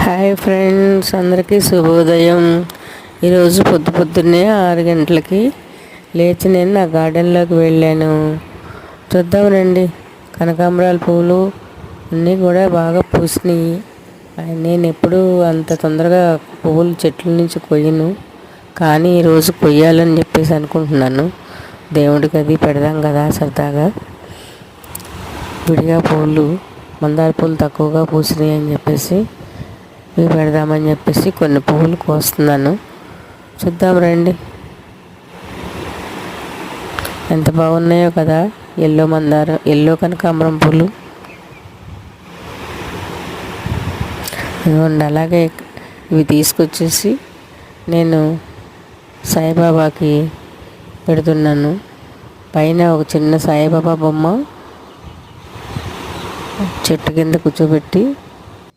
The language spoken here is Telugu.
హాయ్ ఫ్రెండ్స్, అందరికీ శుభోదయం. ఈరోజు పొద్దున్నే 6 గంటలకి లేచి నేను నా గార్డెన్లోకి వెళ్ళాను. చూద్దాం రండి. కనకాంబరాల పువ్వులు అన్నీ కూడా బాగా పూసినాయి. నేను ఎప్పుడూ అంత తొందరగా పువ్వులు చెట్ల నుంచి కొయ్యను, కానీ ఈరోజు కొయ్యాలని చెప్పేసి అనుకుంటున్నాను. దేవుడికి అది పెడదాం కదా సరదాగా. విడిగా పువ్వులు, మందార పూలు తక్కువగా పూసినాయి అని చెప్పేసి ఇవి పెడదామని చెప్పేసి కొన్ని పువ్వులు కోస్తున్నాను. చూద్దాం రండి. ఎంత బాగున్నాయో కదా, ఎల్లో కనకాంబరం పూలు. ఇదిగోండి, అలాగే ఇవి తీసుకొచ్చేసి నేను సాయిబాబాకి పెడుతున్నాను. పైన ఒక చిన్న సాయిబాబా బొమ్మ చెట్టు కింద కూర్చోబెట్టి